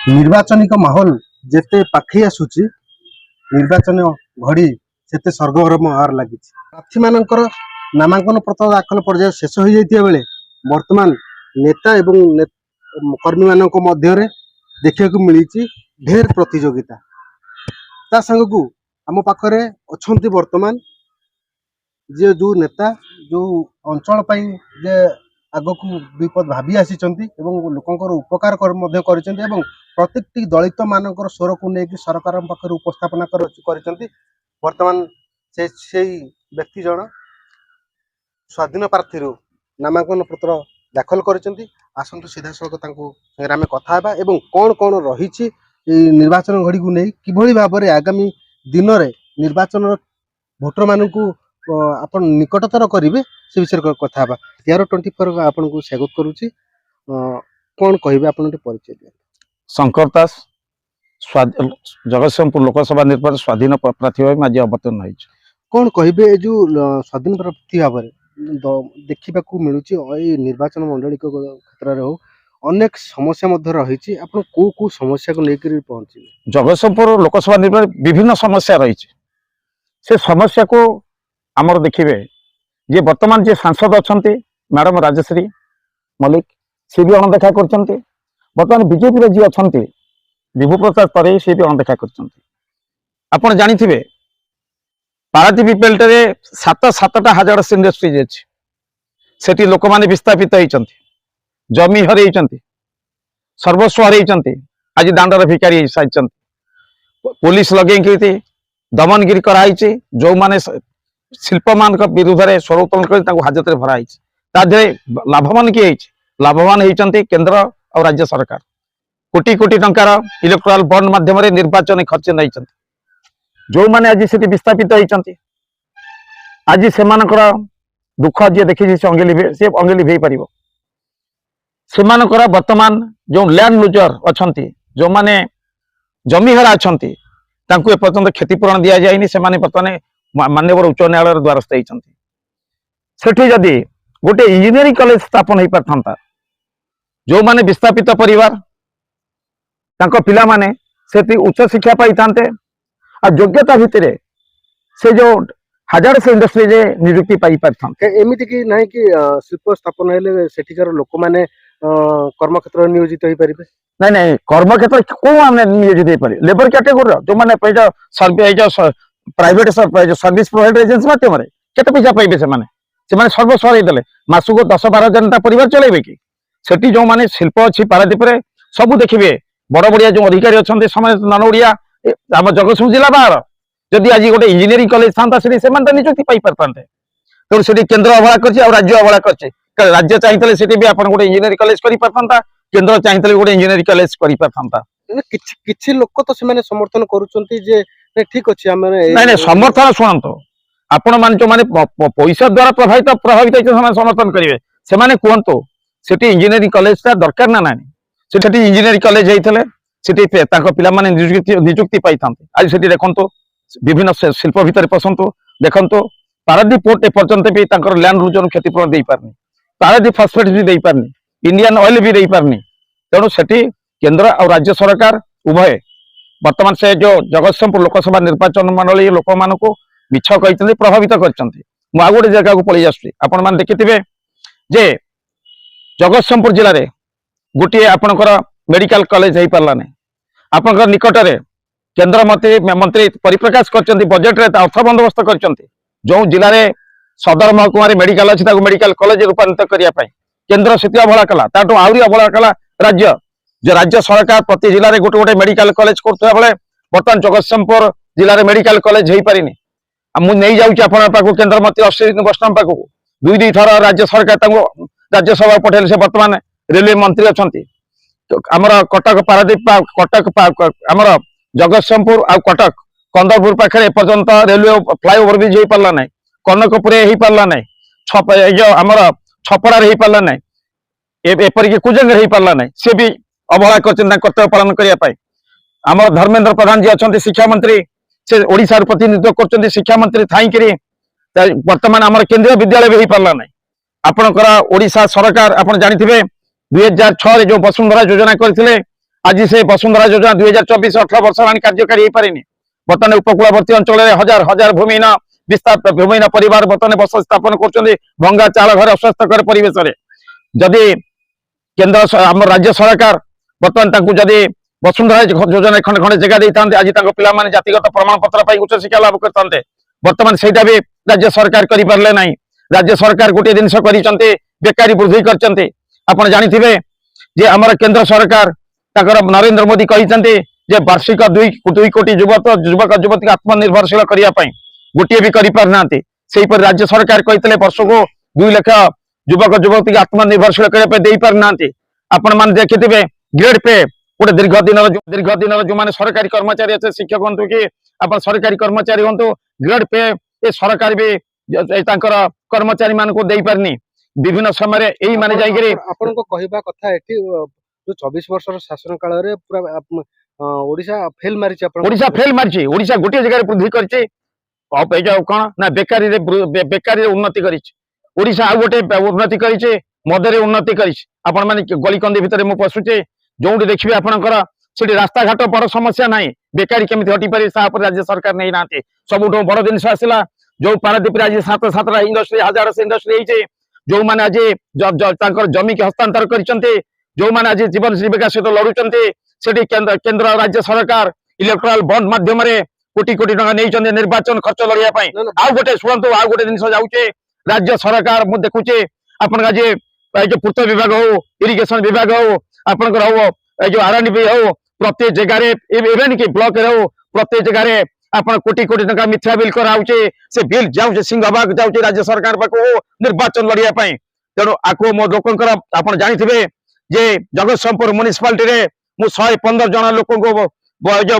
ନିର୍ବାଚନିକ ମାହୋଲ ଯେତେ ପାଖେଇ ଆସୁଛି ନିର୍ବାଚନ ଘଡ଼ି ସେତେ ସରଗରମ ହେବାର ଲାଗିଛି। ପ୍ରାର୍ଥୀମାନଙ୍କର ନାମାଙ୍କନ ପତ୍ର ଦାଖଲ ପର୍ଯ୍ୟାୟ ଶେଷ ହୋଇଯାଇଥିବା ବେଳେ ବର୍ତ୍ତମାନ ନେତା ଏବଂ କର୍ମୀମାନଙ୍କ ମଧ୍ୟରେ ଦେଖିବାକୁ ମିଳିଛି ଢେର ପ୍ରତିଯୋଗିତା। ତା ସାଙ୍ଗକୁ ଆମ ପାଖରେ ଅଛନ୍ତି ବର୍ତ୍ତମାନ ଯେ ଯେଉଁ ନେତା ଯେଉଁ ଅଞ୍ଚଳ ପାଇଁ ଯେ ଆଗକୁ ବିପଦ ଭାବି ଆସିଛନ୍ତି ଏବଂ ଲୋକଙ୍କର ଉପକାର ମଧ୍ୟ କରିଛନ୍ତି ଏବଂ ପ୍ରତ୍ୟେକଟି ଦଳିତ ମାନଙ୍କର ସ୍ୱରକୁ ନେଇକି ସରକାରଙ୍କ ପାଖରେ ଉପସ୍ଥାପନା କରିଛନ୍ତି। ବର୍ତ୍ତମାନ ସେଇ ବ୍ୟକ୍ତି ଜଣ ସ୍ୱାଧୀନ ପ୍ରାର୍ଥୀରୁ ନାମାଙ୍କନ ପତ୍ର ଦାଖଲ କରିଛନ୍ତି। ଆସନ୍ତୁ ସିଧାସଳଖ ତାଙ୍କୁ ସାଙ୍ଗରେ ଆମେ କଥା ହେବା ଏବଂ କ'ଣ ରହିଛି ଏଇ ନିର୍ବାଚନ ଘଡ଼ିକୁ ନେଇ କିଭଳି ଭାବରେ ଆଗାମୀ ଦିନରେ ନିର୍ବାଚନର ଭୋଟରମାନଙ୍କୁ ଆପଣ ନିକଟତର କରିବେ ସେ ବିଷୟରେ କଥା ହେବା। 11/24 ଆପଣଙ୍କୁ ସ୍ୱାଗତ କରୁଛି। କ'ଣ କହିବେ ଆପଣ ଟିକେ ପରିଚୟ ଦିଅନ୍ତୁ। शंकर दास जगतसिंहपुर लोकसभा निर्वाचन स्वाधीन प्रार्थी भाव आज अवतीर्ण हो। କ'ଣ କହିବେ ଏ ଯେଉଁ ସ୍ୱାଧୀନ ପ୍ରାର୍ଥୀ ଭାବରେ ଦେଖିବାକୁ ମିଳୁଛି ଏଇ ନିର୍ବାଚନ ମଣ୍ଡଳୀଙ୍କ କ୍ଷେତ୍ରରେ ହଉ ଅନେକ ସମସ୍ୟା ମଧ୍ୟ ରହିଛି। ଆପଣ କୋଉ ସମସ୍ୟାକୁ ନେଇକରି ପହଞ୍ଚିବେ? जगतसिंहपुर लोकसभा निर्वाचन विभिन्न समस्या रही से समस्या को आमर देखिए जे वर्तमान जे सांसद अच्छा मैडम राजश्री मल्लिक सी भी अणदेखा कर बर्तमान बीजेपी जी अच्छा विभु प्रसाद तरे सी भी अणदेखा कर जानी पारादीप बेल्टे सातटा हाजार्स इंडस्ट्रीज अच्छी से लोक मैंने विस्थापित होती जमी हर सर्वस्व हर आज दांडर भिकारी सारी पुलिस लगे दमनगिरी कराई जो मैंने शिल्प मान विरुद्ध में स्वर उत्तोलन कर हाजत में भराई लाभवान किए लाभवान होती केंद्र और राज्य सरकार कोटी कोटी टंकार इलेक्टोराल बॉन्ड माध्यम निर्वाचन खर्च नहीं जो मैंने आज से विस्थापित होती आज से दुख जी देखी से अंगे लिभे पार से वर्तमान जो लैंड लुजर अच्छा जो मैंने जमीहरा अच्छा एपर्तंत क्षतिपूरण दि जाए से बर्तमान माननीय उच्च न्यायालय द्वारस्थ होती जदि गोटे इंजीनियरिंग कॉलेज स्थापन हो पारता जो माने विस्थापित परिवार पिला माने से उच्च शिक्षा पाई था योग्यता भितर से जो हजार से इंडस्ट्री नियुक्ति पाई पारता एमती कि ना कि शिल्प स्थापन हेले सेठिकार लोक मैंने कर्म क्षेत्र नियोजित हो पारे ना ना कर्म क्षेत्र को नियोजित हो पारे लेबर कैटेगोरी जो मैंने प्राइवेट सर्विस प्रोवाइडर एजेंसी मध्यम केते पैसा पाइबे से सर्वस्व देले मासुक 10-12 हजार परिवार चलेबे कि सेठी जो माने शिल्प अच्छी पारादीप सब देखिए बड़ बड़िया जो अधिकारी अच्छा नन ओडिया आम जगतसिंहपुर जिला बाहर जदि आज गोटे इंजीनियरिंग कॉलेज था नियुक्ति पाई पारते तेणु से केन्द्र अवहेला कर राज्य अवहेला कर राज्य चाहिए से भी आप गोटे इंजीनियरिंग कॉलेज कर पारता केन्द्र चाहिए गोटे इंजीनियरिंग कॉलेज कर पारता किछि लोक तो से समर्थन करुचंती जे ठीक अच्छे नहीं समर्थन शुणु आपण मान जो माने पैसा द्वारा प्रभावित समर्थन करेंगे से कहतु से इंजीनियरिंग कॉलेज दरकार ना ना से इंजीनियरिंग कॉलेज होते पिला माने नियुक्ति पाई था आज से देखो विभिन्न शिल्प भितर पसंतु देखो पारादीप पोर्ट एपर्यंत भी लैंड लुजर क्षतिपूरण दे पारनी पारादीप फॉस्फेट भी दे पारनी इंडियन ऑयल भी दे पारनी तेणु से केंद्र और राज्य सरकार उभय वर्तमान से जो जगतसिंहपुर लोकसभा निर्वाचन मंडली लोक मान मिछ कही प्रभावित कर गोटे जगह को पलि आसान देखिथे जे जगतसिंहपुर जिले में गोटे आपणकर मेडिकल कॉलेज हो पारा ना आपंकर निकट में केंद्र मंत्री परिप्रकाश कर बजेट रे अर्थ बंदोबस्त कर जो जिले में सदर महकुमा मेडिकल अच्छी मेडिकल कॉलेज रूपांतरित करने केंद्र से अवहेला कला आहरी अवहेला कला राज्य जो राज्य सरकार प्रति जिले में गोटे गोटे मेडिकल कॉलेज करुवा बेले बर्तमान जगतसिंहपुर जिले में मेडिकल कॉलेज हो पारिनी मुझे नहीं जाऊँ केंद्र मंत्री अश्विनी वैष्णव पाक दुई थर राज्य सरकार राज्यसभा पठेल से बर्तमान रेलवे मंत्री अच्छा आमर कटक पारादीप कटक आमर जगतसिंहपुर आ कटक कंदरपुर पाखे एपर्यंत रेलवे फ्लाईओवर ब्रिज हो पारा ना कनकपुर हो पारा ना जो आमर छपड़ा हो पारा ना एपरिक कुजंग हो पारा ना सी भी अवहेला कर कर्तव्य पालन करने आम धर्मेंद्र प्रधान जी अच्छा शिक्षा मंत्री से ओडिशा प्रतिनिधित्व कर शिक्षा मंत्री थी वर्तमान आम केंद्रीय विद्यालय भी हो पारा ना आपणकर ओडिशा सरकार आप जानी 2006 जो वसुंधरा योजना करते आज से वसुंधरा योजना 2024-18 वर्ष हेलाଣି କାର୍ଯ୍ୟକାରୀ ହେଇପାରିନି। ବର୍ତ୍ତମାନ ଉପକୂଳବର୍ତ୍ତୀ ଅଞ୍ଚଳରେ ହଜାର ହଜାର ଭୂମିହୀନ ବିସ୍ତାର ଭୂମିହୀନ ପରିବାର ବର୍ତ୍ତମାନ ବସ ସ୍ଥାପନ କରୁଛନ୍ତି ଭଙ୍ଗା ଚାଳ ଘରେ ଅସ୍ୱାସ୍ଥ୍ୟକର ପରିବେଶରେ। ଯଦି କେନ୍ଦ୍ର ଆମ ରାଜ୍ୟ ସରକାର ବର୍ତ୍ତମାନ ତାଙ୍କୁ ଯଦି ବସୁନ୍ଧରା ଯୋଜନା ଖଣ୍ଡେ ଖଣ୍ଡେ ଜାଗା ଦେଇଥାନ୍ତେ ଆଜି ତାଙ୍କ ପିଲାମାନେ ଜାତିଗତ ପ୍ରମାଣପତ୍ର ପାଇଁ ଉଚ୍ଚ ଶିକ୍ଷା ଲାଭ କରିଥାନ୍ତେ। ବର୍ତ୍ତମାନ ସେଇଟା ବି ରାଜ୍ୟ ସରକାର କରିପାରିଲେ ନାହିଁ। ରାଜ୍ୟ ସରକାର ଗୋଟିଏ ଜିନିଷ କରିଛନ୍ତି, ବେକାରୀ ବୃଦ୍ଧି କରିଛନ୍ତି। ଆପଣ ଜାଣିଥିବେ ଯେ ଆମର କେନ୍ଦ୍ର ସରକାର ତାଙ୍କର ନରେନ୍ଦ୍ର ମୋଦି କହିଛନ୍ତି ଯେ ବାର୍ଷିକ 2 କୋଟି ଯୁବକ ଯୁବତୀ ଆତ୍ମନିର୍ଭରଶୀଳ କରିବା ପାଇଁ, ଗୋଟିଏ ବି କରିପାରୁନାହାନ୍ତି। ସେହିପରି ରାଜ୍ୟ ସରକାର କହିଥିଲେ ବର୍ଷକୁ 2 ଲକ୍ଷ ଯୁବକ ଯୁବତୀ ଆତ୍ମନିର୍ଭରଶୀଳ କରିବା ପାଇଁ ଦେଇପାରୁନାହାନ୍ତି। ଆପଣ ମାନେ ଦେଖିଥିବେ ଗ୍ରେଡ୍ ପେ ଗୋଟେ ଦୀର୍ଘ ଦିନର ଯୋଉମାନେ ସରକାରୀ କର୍ମଚାରୀ ଅଛି, ଶିକ୍ଷକ ହୁଅନ୍ତୁ କି ଆପଣ ସରକାରୀ କର୍ମଚାରୀ ହୁଅନ୍ତୁ, ଗ୍ରେଡ୍ ପେ ଏ ସରକାର ବି ତାଙ୍କର କର୍ମଚାରୀ ମାନଙ୍କୁ ଦେଇପାରିନି। ବିଭିନ୍ନ ସମୟରେ ଏଇ ମାନେ ଯାଇକିରି ଆପଣଙ୍କ କହିବା କଥା ଏଠି ଯୋଉ 24 ବର୍ଷର ଶାସନ କାଳରେ ପୁରା ଓଡିଶା ଫେଲ ମାରିଛି। ଓଡିଶା ଫେଲ ମାରିଛି। ଓଡିଶା ଗୋଟିଏ ଜାଗାରେ ବୃଦ୍ଧି କରିଛି, କଣ ନା ବେକାରୀରେ ଉନ୍ନତି କରିଛି। ଓଡିଶା ଆଉ ଗୋଟେ ଉନ୍ନତି କରିଛି, ମଦରେ ଉନ୍ନତି କରିଛି। ଆପଣ ମାନେ ଗଳିକନ୍ଦି ଭିତରେ ମୁଁ ପଶୁଛି, ଯୋଉଠି ଦେଖିବେ ଆପଣଙ୍କର ସେଠି ରାସ୍ତାଘାଟ ବଡ ସମସ୍ୟା ନାହିଁ। ବେକାରୀ କେମିତି ହଟିପାରିବେ ତା ଉପରେ ରାଜ୍ୟ ସରକାର ନେଇନାହାନ୍ତି। ସବୁଠୁ ବଡ ଜିନିଷ ଆସିଲା, ଯୋଉ ପାରାଦୀପରେ ଆଜି 7ଟା ଇଣ୍ଡଷ୍ଟ୍ରି ହାଜାରସ ଇଣ୍ଡଷ୍ଟ୍ରି ହେଇଛି, ଯୋଉମାନେ ଆଜି ତାଙ୍କର ଜମିକି ହସ୍ତାନ୍ତର କରିଛନ୍ତି, ଯୋଉମାନେ ଆଜି ଜୀବନ ଜୀବିକା ସହିତ ଲଢୁଛନ୍ତି, ସେଠି କେନ୍ଦ୍ର ରାଜ୍ୟ ସରକାର ଇଲେକ୍ଟ୍ରାଲ ବଣ୍ଡ ମାଧ୍ୟମରେ କୋଟି କୋଟି ଟଙ୍କା ନେଇଛନ୍ତି ନିର୍ବାଚନ ଖର୍ଚ୍ଚ ଲଢିବା ପାଇଁ। ଆଉ ଗୋଟେ ଶୁଣନ୍ତୁ, ଆଉ ଗୋଟେ ଜିନିଷ ଯାଉଛି, ରାଜ୍ୟ ସରକାର ମୁଁ ଦେଖୁଛି ଆପଣଙ୍କ ଆଜି এই যে পূর্ত বিভাগ হো, ইরিগেশন বিভাগ হো, আপনার হো এই যে আরএনবি হো, প্রত্যেক জায়গায় ইভেন কি ব্লক হো, প্রত্যেক জায়গায় আপনার কোটি কোটি টাকা মিথ্যা বিল করা হচ্ছে। সে বিল যাচ্ছে সিংহভাগ যাচ্ছে রাজ্য সরকার পাখু নির্বাচন লড়িয়া পাই। তেণু আকু মো লোকଙ୍କର ଆପଣ ଜାଣିଥିବେ ଯେ ଜଗତସିଂହପୁର ମ୍ୟୁନିସିପାଲିଟିରେ ମୁଁ 115 ଜଣ ଲୋକଙ୍କୁ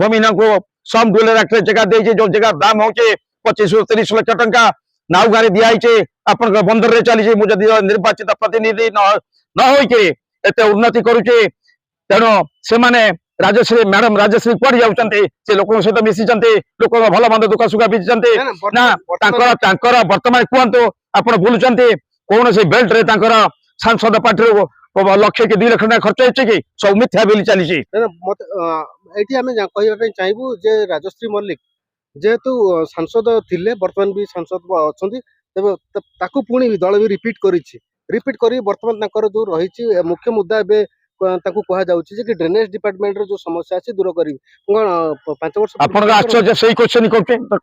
ଭୂମିହୀନଙ୍କୁ ସମ୍ ଡୁଏଲର ଆକ୍ଟରେ ଜାଗା ଦେଇଛି, ଯୋଉ ଜାଗା ଦାମ ହଉଛି 25 ରୁ 30 ଲକ୍ଷ ଟଙ୍କା। ନାଉ ଗାଁରେ ଦିଆହେଇଛି, ଆପଣଙ୍କ ବନ୍ଦରରେ ଚାଲିଛି। ମୁଁ ଯଦି ନିର୍ବାଚିତ ପ୍ରତିନିଧି ନ ହୋଇକିରି ଏତେ ଉନ୍ନତି କରୁଛି, ତେଣୁ ସେମାନେ ରାଜଶ୍ରୀ ମ୍ୟାଡମ ରାଜଶ୍ରୀ କୁଆଡେ ଯାଉଛନ୍ତି? ସେ ଲୋକଙ୍କ ସହିତ ମିଶିଛନ୍ତି, ଲୋକଙ୍କ ଭଲ ମନ୍ଦ ଦୁଃଖ ସୁଖ ବୁଝିଛନ୍ତି ନା? ତାଙ୍କର ବର୍ତ୍ତମାନ କୁହନ୍ତୁ, ଆପଣ ବୁଲୁଛନ୍ତି କୌଣସି ବେଲ୍ଟରେ ତାଙ୍କର ସାଂସଦ ପାର୍ଟିରୁ 1 କି 2 ଲକ୍ଷ ଟଙ୍କା ଖର୍ଚ୍ଚ ହେଇଛି କି? ସବୁ ମିଥ୍ୟା ବିଲ୍ ଚାଲିଛି। ଏଠି ଆମେ କହିବା ପାଇଁ ଚାହିଁବୁ ଯେ ରାଜଶ୍ରୀ ମଲ୍ଲିକ ଯେହେତୁ ସାଂସଦ ଥିଲେ, ବର୍ତ୍ତମାନ ବି ସାଂସଦ ଅଛନ୍ତି, ତେବେ ତାକୁ ପୁଣି ଦଳ ବି ରିପିଟ୍ କରି ବର୍ତ୍ତମାନ ତାଙ୍କର ଯୋଉ ରହିଛି ମୁଖ୍ୟ ମୁଦ୍ଦା ଏବେ ତାକୁ କୁହାଯାଉଛି ଯେ କି ଡ୍ରେନେଜ ଡିପାର୍ଟମେଣ୍ଟର ଯୋଉ ସମସ୍ୟା ଅଛି ଦୂର କରିବି। କଣ 5 ବର୍ଷ ଆପଣଙ୍କ ଆଶ୍ଚର୍ଯ୍ୟ ସେଇ କ୍ୱେଶ୍ଚନ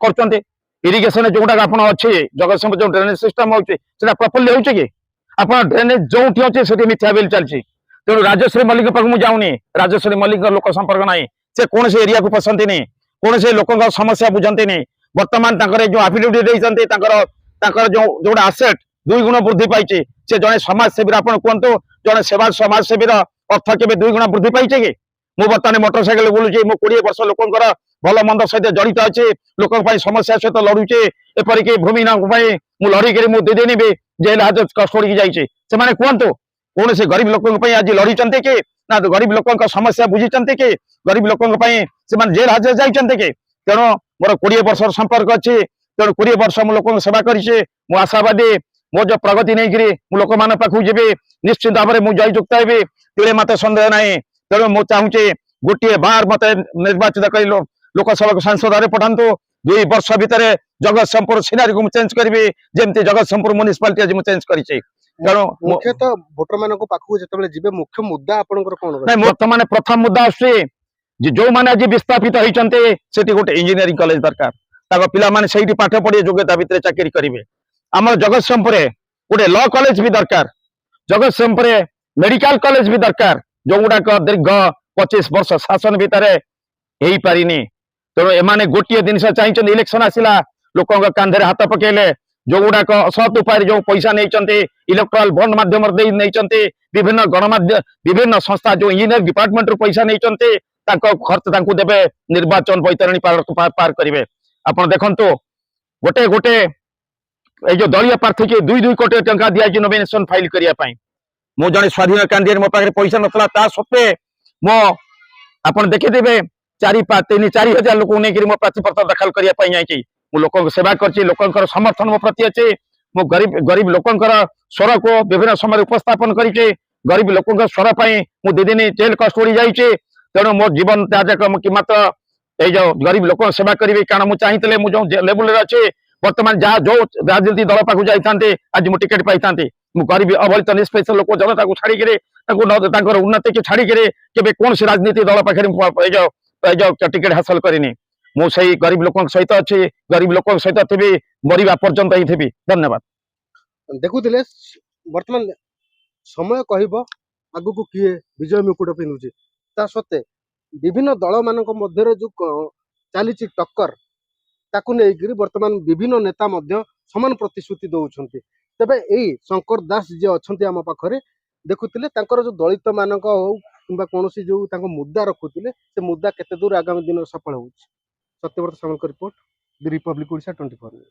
କରୁଛନ୍ତି? ଇରିଗେସନ ଯୋଉଟା ଆପଣ ଅଛି ଜଗତସିଂହପୁର ଯୋଉ ଡ୍ରେନେଜ ସିଷ୍ଟମ ହଉଛି ସେଟା ପ୍ରପରଲି ହଉଛି କି? ଆପଣ ଡ୍ରେନେଜ ଯୋଉଠି ଅଛି ସେଠି ମିଥ୍ୟା ବିଲ୍ ଚାଲିଛି। ତେଣୁ ରାଜଶ୍ରୀ ମଲ୍ଲିକ ପାଖକୁ ମୁଁ ଯାଉନି। ରାଜଶ୍ରୀ ମଲ୍ଲିକଙ୍କ ଲୋକ ସମ୍ପର୍କ ନାହିଁ, ସେ କୌଣସି ଏରିଆକୁ ପସନ୍ତିନି, କୌଣସି ଲୋକଙ୍କ ସମସ୍ୟା ବୁଝନ୍ତିନି। ବର୍ତ୍ତମାନ ତାଙ୍କର ଯୋଉ ଆଫିଡେଭିଟ୍ ଦେଇଛନ୍ତି, ତାଙ୍କର ଯୋଉଟା ଆସେଟ୍ 2 ଗୁଣ ବୃଦ୍ଧି ପାଇଛି। ସେ ଜଣେ ସମାଜସେବୀର ଆପଣ କୁହନ୍ତୁ, ଜଣେ ସମାଜସେବୀର ଅର୍ଥ କେବେ 2 ଗୁଣ ବୃଦ୍ଧି ପାଇছে କି? ମୁଁ ବର୍ତ୍ତମାନ ମୋଟରସାଇକେଲ ବୁଲୁଛି, ମୁଁ 20 ବର୍ଷ ଲୋକଙ୍କର ଭଲ ମନ୍ଦ ସହିତ ଜଡିତ ଅଛି, ଲୋକଙ୍କ ପାଇଁ ସମସ୍ୟା ସହିତ ଲଢୁଛି। ଏପରିକି ଭୂମିହୀନଙ୍କ ପାଇଁ ମୁଁ ଲଢିକିରି ମୁଁ 2 ଦିନ ବି ଜେଲ ହାଜତ କଷ୍ଟଡିକି ଯାଇଛି। ସେମାନେ କୁହନ୍ତୁ କୌଣସି ଗରିବ ଲୋକଙ୍କ ପାଇଁ ଆଜି ଲଢିଛନ୍ତି କି? ନା ଗରିବ ଲୋକଙ୍କ ସମସ୍ୟା ବୁଝିଛନ୍ତି କି? ଗରିବ ଲୋକଙ୍କ ପାଇଁ ସେମାନେ ଜେଲ ହାଜତ ଯାଇଛନ୍ତି କି? ତେଣୁ ମୋର 20 ବର୍ଷର ସମ୍ପର୍କ ଅଛି। ତେଣୁ 20 ବର୍ଷ ମୁଁ ଲୋକଙ୍କ ସେବା କରିଛି। ମୁଁ ଆଶାବାଦୀ, ମୋ ଯୋଉ ପ୍ରଗତି ନେଇକିରି ମୁଁ ଲୋକମାନଙ୍କ ପାଖକୁ ଯିବି, ନିଶ୍ଚିତ ଭାବରେ ମୁଁ ଜୟଯୁକ୍ତ ହେବି, ତେଳେ ମତେ ସନ୍ଦେହ ନାହିଁ। ତେଣୁ ମୁଁ ଚାହୁଁଛି ଗୋଟିଏ ବାର ମତେ ନିର୍ବାଚିତ କରି ଲୋକସଭାକୁ ସାଂସଦରେ ପଠାନ୍ତୁ। 2 ବର୍ଷ ଭିତରେ ଜଗତସିଂହପୁର ସିନାରୀକୁ ମୁଁ ଚେଞ୍ଜ କରିବି, ଯେମିତି ଜଗତସିଂହପୁର ମ୍ୟୁନିସିପାଲିଟି ଆଜି ମୁଁ ଚେଞ୍ଜ କରିଛି। ତେଣୁ ମୁଖ୍ୟତଃ ଭୋଟର ମାନଙ୍କ ପାଖକୁ ଯେତେବେଳେ ଯିବେ ମୁଖ୍ୟ ମୁଦ୍ଦା ଆପଣଙ୍କର କଣ ରହିବ? ବର୍ତ୍ତମାନ ପ୍ରଥମ ମୁଦ୍ଦା ଆସୁଛି ଯେ ଯୋଉମାନେ ଆଜି ବିସ୍ଥାପିତ ହେଇଛନ୍ତି, ସେଠି ଗୋଟେ ଇଞ୍ଜିନିୟରିଂ କଲେଜ ଦରକାର। ତାଙ୍କ ପିଲାମାନେ ସେଇଠି ପାଠ ପଢି ଯୋଗ୍ୟତା ଭିତରେ ଚାକିରି କରିବେ। ଆମର ଜଗତସିଂହପୁରରେ ଗୋଟେ ଲ କଲେଜ ବି ଦରକାର, ଜଗତସିଂହପୁରରେ ମେଡିକାଲ କଲେଜ ବି ଦରକାର, ଯୋଉଗୁଡାକ ଦୀର୍ଘ 25 ବର୍ଷ ଶାସନ ଭିତରେ ହେଇପାରିନି। ତେଣୁ ଏମାନେ ଗୋଟିଏ ଜିନିଷ ଚାହିଁଛନ୍ତି, ଇଲେକ୍ସନ ଆସିଲା, ଲୋକଙ୍କ କାନ୍ଧରେ ହାତ ପକେଇଲେ, ଯୋଉଗୁଡାକ ଅସତ୍ ଉପାୟରେ ଯୋଉ ପଇସା ନେଇଛନ୍ତି, ଇଲେକ୍ଟ୍ରାଲ ବଣ୍ଡ ମାଧ୍ୟମରେ ନେଇଛନ୍ତି, ବିଭିନ୍ନ ସଂସ୍ଥା ଯୋଉ ଇଞ୍ଜିନିୟର ଡିପାର୍ଟମେଣ୍ଟରୁ ପଇସା ନେଇଛନ୍ତି, ତାଙ୍କ ଖର୍ଚ୍ଚ ତାଙ୍କୁ ଦେବେ, ନିର୍ବାଚନ ବୈତରଣୀ ପାର କରିବେ। ଆପଣ ଦେଖନ୍ତୁ ଗୋଟେ এই যে দলীয় প্রার্থীকে 2 কোটি টাকা দিয়েছে নমিনেশন ফাইল করিয়া পাই। ମୁଁ ଜଣେ ସ୍ୱାଧୀନ କ୍ୟାଣ୍ଡିଡେଟ୍, ମୋ ପାଖରେ ପଇସା ନଥିଲା, ତା ସତ୍ତ୍ୱେ ମୋ ଆପଣ ଦେଖିଥିବେ 3-4 ହଜାର ଲୋକଙ୍କୁ ନେଇକରି ମୋ ପ୍ରାର୍ଥୀପତ୍ର ଦାଖଲ କରିବା ପାଇଁ ଯାଇଛି। ମୁଁ ଲୋକଙ୍କ ସେବା କରିଛି, ଲୋକଙ୍କର ସମର୍ଥନ ମୋ ପ୍ରତି ଅଛି। ମୁଁ ଗରିବ ଲୋକଙ୍କର ସ୍ୱରକୁ ବିଭିନ୍ନ ସମୟରେ ଉପସ୍ଥାପନ କରିଛି। ଗରିବ ଲୋକଙ୍କ ସ୍ୱର ପାଇଁ ମୁଁ 2 ଦିନ ଜେଲ କଷ୍ଟଡି ଯାଇଛି। ତେଣୁ ମୋ ଜୀବନ ତ୍ୟାଗ କି ମାତ୍ର ଏଇ ଯୋଉ ଗରିବ ଲୋକଙ୍କ ସେବା କରିବି। କାରଣ ମୁଁ ଚାହିଁଥିଲେ ମୁଁ ଯୋଉ ଲେବୁଲରେ ଅଛି ବର୍ତ୍ତମାନ ଯାହା ଯୋଉ ରାଜନୀତି ଦଳ ପାଖକୁ ଯାଇଥାନ୍ତି ଆଜି ମୁଁ ଟିକେଟ ପାଇଥାନ୍ତି। ମୁଁ ଗରିବ ଅବହେଳିତ ନିଷ୍ପେଷ ଲୋକ ଜନତାକୁ ଛାଡ଼ିକିରି ତାଙ୍କର ଉନ୍ନତିକୁ ଛାଡ଼ିକିରି କେବେ କୌଣସି ରାଜନୀତି ଦଳ ପାଖରେ ଏଇ ଯୋଉ ଟିକେଟ ହାସଲ କରିନି। ମୁଁ ସେଇ ଗରିବ ଲୋକଙ୍କ ସହିତ ଅଛି, ଗରିବ ଲୋକଙ୍କ ସହିତ ଥିବି, ମରିବା ପର୍ଯ୍ୟନ୍ତ ହିଁ ଥିବି। ଧନ୍ୟବାଦ। ଦେଖୁଥିଲେ ବର୍ତ୍ତମାନ ସମୟ କହିବ ଆଗକୁ କିଏ ବିଜୟ ମୁକୁଟ ପିନ୍ଧୁଛି। ତା ସତ୍ତ୍ୱେ ବିଭିନ୍ନ ଦଳ ମାନଙ୍କ ମଧ୍ୟରେ ଯୋଉ ଚାଲିଛି ଟକ୍କର ତାକୁ ନେଇକିରି ବର୍ତ୍ତମାନ ବିଭିନ୍ନ ନେତା ମଧ୍ୟ ସମାନ ପ୍ରତିଶ୍ରୁତି ଦଉଛନ୍ତି। ତେବେ ଏଇ ଶଙ୍କର ଦାସ ଯିଏ ଅଛନ୍ତି ଆମ ପାଖରେ ଦେଖୁଥିଲେ ତାଙ୍କର ଯୋଉ ଦଳିତ ମାନଙ୍କ ହଉ କିମ୍ବା କୌଣସି ଯୋଉ ତାଙ୍କ ମୁଦ୍ଦା ରଖୁଥିଲେ ସେ ମୁଦ୍ଦା କେତେ ଦୂର ଆଗାମୀ ଦିନରେ ସଫଳ ହଉଛି। ସତ୍ୟବ୍ରତ ସାମଲଙ୍କ ରିପୋର୍ଟ, ଦି ରିପବ୍ଲିକ ଓଡ଼ିଶା 24 ନ୍ୟୁଜ୍।